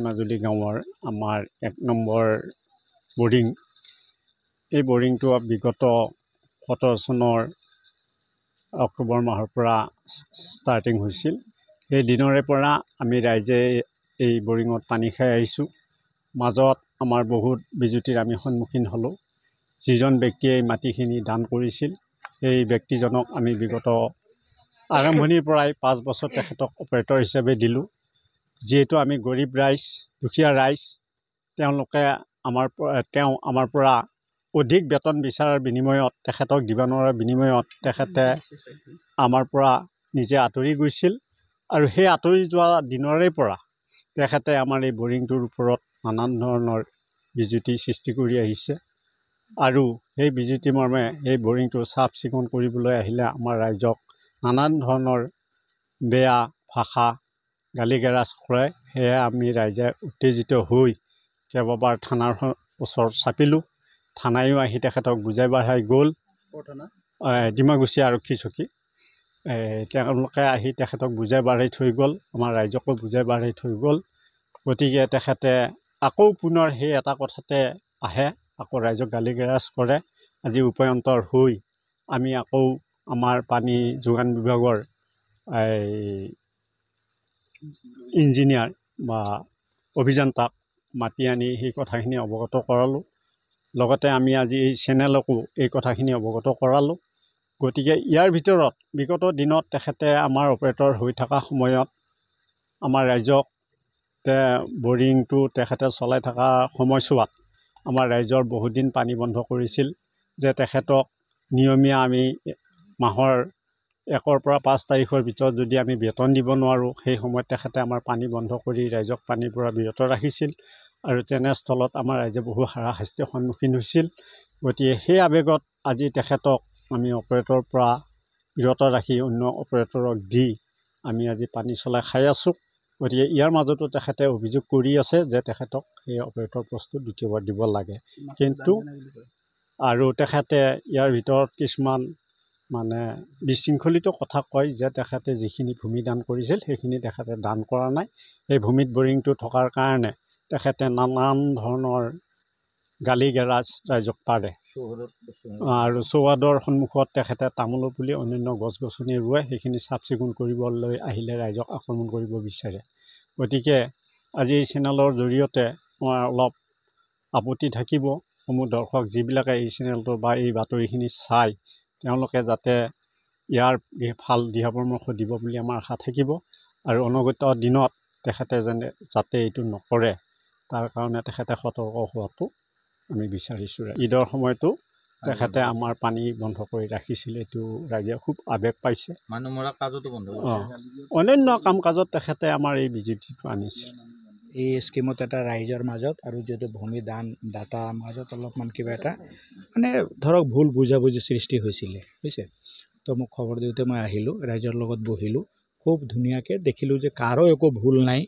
মাজুলী গাঁৱৰ আমাৰ 1 number boring. এই বৰিংটো বিগত 17 চনৰ অক্টোবৰ মাহৰ পৰা ষ্টাৰ্টিং হৈছিল। সেই দিনৰে পৰা আমি ৰাইজে এই বৰিঙত পানী খাই আহিছোঁ। মাজত আমাৰ বহুত বিজুতিৰ আমি সন্মুখীন হ'লোঁ। যিজন ব্যক্তিয়ে এই মাটিখিনি দান কৰিছিল, সেই ব্যক্তিজনক আমি বিগত আৰম্ভণিৰ পৰাই 5 বছৰ তেখেতক অপাৰেটৰ হিচাপে দিলোঁ। যিহেতু আমি গৰীব ৰাইজ, দুখীয়া ৰাইজ, তেওঁ আমাৰ পৰা অধিক বেতন বিচাৰাৰ বিনিময়ত, তেখেতক দিব নোৱাৰাৰ বিনিময়ত তেখেতে আমাৰ পৰা নিজে আঁতৰি গৈছিল। আৰু সেই আঁতৰি যোৱা দিনৰে পৰা তেখেতে আমাৰ এই বৰিংটোৰ ওপৰত নানান ধৰণৰ বিজুতি সৃষ্টি কৰি আহিছে। আৰু সেই বিজুতি মৰ্মে এই বৰিংটো চাফ চিকুণ কৰিবলৈ আহিলে আমাৰ ৰাইজক নানান ধৰণৰ বেয়া ভাষা গালি গালাজ কৰে। সেয়ে আমি ৰাইজে উত্তেজিত হৈ কেইবাবাৰ থানাৰ ওচৰত চাপিলোঁ। থানায়ো আহি তেখেতক বুজাই বঢ়াই গ'ল। ডিমাকুছী আৰক্ষী চকী। তেওঁলোকে আহি তেখেতক বুজাই বাঢ়াই থৈ গ'ল, আমাৰ ৰাইজকো বুজাই বাঢ়াই থৈ গ'ল। গতিকে তেখেতে আকৌ পুনৰ সেই এটা কথাতে আহে, আকৌ ৰাইজক গালি গালাজ কৰে। আজি উপায়ন্তৰ হৈ আমি আকৌ আমাৰ পানী যোগান বিভাগৰ ইঞ্জিনিয়াৰ বা অভিযন্তাক মাতি আনি সেই কথাখিনি অৱগত কৰালোঁ। লগতে আমি আজি এই চেনেলকো এই কথাখিনি অৱগত কৰালোঁ। গতিকে ইয়াৰ ভিতৰত বিগত দিনত তেখেতে আমাৰ অপাৰেটৰ হৈ থকা সময়ত আমাৰ ৰাইজক বৰিংটো তেখেতে চলাই থকা সময়ছোৱাত আমাৰ ৰাইজৰ বহুদিন পানী বন্ধ কৰিছিল। যে তেখেতক নিয়মীয়া আমি মাহৰ 1ৰ পৰা 5 তাৰিখৰ ভিতৰত যদি আমি বেতন দিব নোৱাৰোঁ, সেই সময়ত তেখেতে আমাৰ পানী বন্ধ কৰি ৰাইজক পানীৰ পৰা বিৰত ৰাখিছিল। আৰু তেনেস্থলত আমাৰ ৰাইজে বহু হাৰাশাস্তিৰ সন্মুখীন হৈছিল। গতিকে সেই আৱেগত আজি তেখেতক আমি অপাৰেটৰৰ পৰা বিৰত ৰাখি অন্য অপাৰেটৰক দি আমি আজি পানী চলাই খাই আছোঁ। গতিকে ইয়াৰ মাজতো তেখেতে অভিযোগ কৰি আছে যে তেখেতক সেই অপাৰেটৰ পষ্টটো দ্বিতীয়বাৰ দিব লাগে। কিন্তু আৰু তেখেতে ইয়াৰ ভিতৰত কিছুমান বিশৃংখলিত কথা কয় যে তেখেতে যিখিনি ভূমি দান কৰিছিল সেইখিনি তেখেতে দান কৰা নাই। সেই ভূমিত বৰিংটো থকাৰ কাৰণে তেখেতে নানান ধৰণৰ গালি গালাজ ৰাইজক পাৰে। আৰু চৌহদৰ সন্মুখত তেখেতে তামোলৰ পুলি অন্যান্য গছ গছনি ৰুৱে, সেইখিনি চাফ চিকুণ কৰিবলৈ আহিলে ৰাইজক আক্ৰমণ কৰিব বিচাৰে। গতিকে আজি এই চেনেলৰ জৰিয়তে মই অলপ আপত্তি থাকিব সমূহ দৰ্শক যিবিলাকে এই চেনেলটো বা এই বাতৰিখিনি চাই, তেওঁলোকে যাতে ইয়াৰ ভাল দিহা পৰামৰ্শ দিব বুলি আমাৰ আশা থাকিব। আৰু অনাগত দিনত তেখেতে যাতে এইটো নকৰে, তাৰ কাৰণে তেখেতে সতৰ্ক হোৱাটো আমি বিচাৰিছোঁ। ঈদৰ সময়তো তেখেতে আমাৰ পানী বন্ধ কৰি ৰাখিছিল। এইটো ৰাইজে খুব আৱেগ পাইছে। মানুহ মৰা কাজতো বন্ধ অন্যান্য কাম কাজত তেখেতে আমাৰ এই বিজুতিটো আনিছে। এই স্কিমত এটা ৰাইজৰ মাজত আৰু যিহেতু ভূমি দাতা মাজত অলপমান কিবা এটা ধৰক ভুল বুজাবুজি সৃষ্টি হৈছিলে, বুজিছে। তো মোক খবৰ দিওঁতে মই আহিলোঁ, ৰাইজৰ লগত বহিলোঁ। খুব ধুনীয়াকৈ দেখিলোঁ যে কাৰো একো ভুল নাই,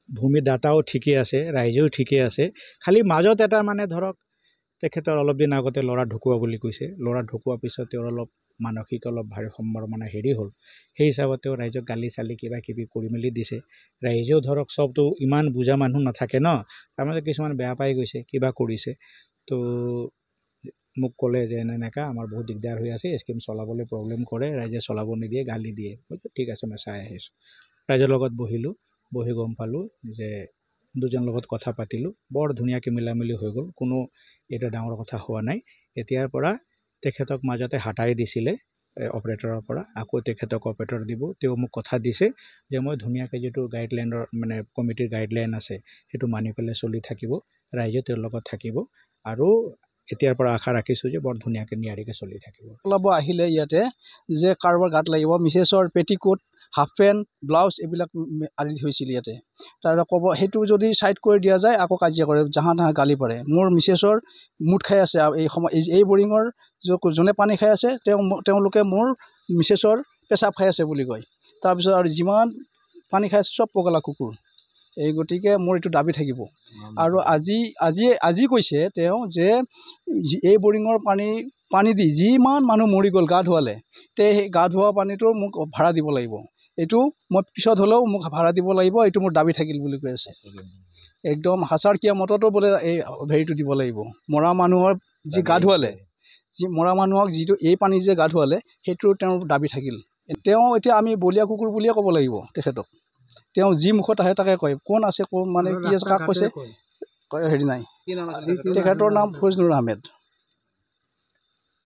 ভূমি দাতাও ঠিকে আছে, ৰাইজেও ঠিকে আছে। খালি মাজত এটা ধৰক তেখেতৰ অলপ দিন আগতে ল'ৰা ঢুকোৱা বুলি কৈছে। ল'ৰা ঢুকোৱাৰ পিছত তেওঁৰ অলপ মানসিক ভাৰসাম্যৰ হেৰি হ'ল। সেই হিচাপত তেওঁ ৰাইজক গালি চালি কিবা কিবি কৰি মেলি দিছে। ৰাইজেও ধৰক চবতো ইমান বুজা মানুহ নাথাকে ন, তাৰমানে কিছুমান বেয়া পাই গৈছে, কিবা কৰিছে। তো মোক ক'লে যে এনেকুৱা আমাৰ বহুত দিগদাৰ হৈ আছে, স্কিম চলাবলৈ প্ৰব্লেম কৰে, ৰাইজে চলাব নিদিয়ে, গালি দিয়ে। ঠিক আছে, মই চাই আহিছোঁ। ৰাইজৰ লগত বহিলোঁ, বহি গম পালোঁ যে দুজনৰ লগত কথা পাতিলোঁ, বৰ ধুনীয়াকৈ মিলামিলি হৈ গ'ল। কোনো এটা ডাঙৰ কথা হোৱা নাই। এতিয়াৰ পৰা তেখেতক মাজতে হাতাই দিছিলে অপাৰেটৰৰ পৰা, আকৌ তেখেতক অপাৰেটৰ দিব। তেওঁ মোক কথা দিছে যে মই ধুনীয়াকৈ যিটো গাইডলাইনৰ কমিটিৰ গাইডলাইন আছে সেইটো মানি পেলাই চলি থাকিব, ৰাইজে তেওঁৰ লগত থাকিব। আৰু এতিয়াৰ পৰা আশা ৰাখিছোঁ যে বৰ ধুনীয়াকৈ নিয়াৰিকৈ চলি থাকিব। ওলাব আহিলে ইয়াতে যে কাৰোবাৰ গাত লাগিব, মিছেছৰ পেটিকোট, হাফ পেণ্ট, ব্লাউজ এইবিলাক আনি থৈছিল ইয়াতে। তাৰপৰা ক'ব সেইটো যদি ছাইড কৰি দিয়া যায় আকৌ কাজিয়া কৰে, জাহা তাহা গালি পাৰে। মোৰ মিছেছৰ মুঠ খাই আছে এই বৰিঙৰ যোনে পানী খাই আছে তেওঁলোকে মোৰ মিছেছৰ পেচাব খাই আছে বুলি কয়। তাৰপিছত আৰু যিমান পানী খাই আছে চব পগলা কুকুৰ। এই গতিকে মোৰ এইটো দাবী থাকিব। আৰু আজি কৈছে তেওঁ যে এই বৰিঙৰ পানী দি যিমান মানুহ মৰি গ'ল গা ধোৱালে, সেই গা ধোৱা পানীটো মোক ভাড়া দিব লাগিব। এইটো মই পিছত হ'লেও মোক ভাড়া দিব লাগিব, এইটো মোৰ দাবী থাকিল বুলি কৈ আছে। একদম হাচাৰ কিয়া মততো বোলে এই হেৰিটো দিব লাগিব। মৰা মানুহৰ যি গা ধুৱালে, মৰা মানুহক যিটো এই পানী যে গা ধুৱালে, সেইটো তেওঁৰ দাবী থাকিল। তেওঁ এতিয়া আমি বলীয়া কুকুৰ বুলিয়ে ক'ব লাগিব তেখেতক। তেওঁ যি মুখত আহে তাকে কয়। কোন আছে, কোন মানে কি আছে, কাক কৈছে হেৰি নাই। তেখেতৰ নাম ফজনুৰ আহমেদ।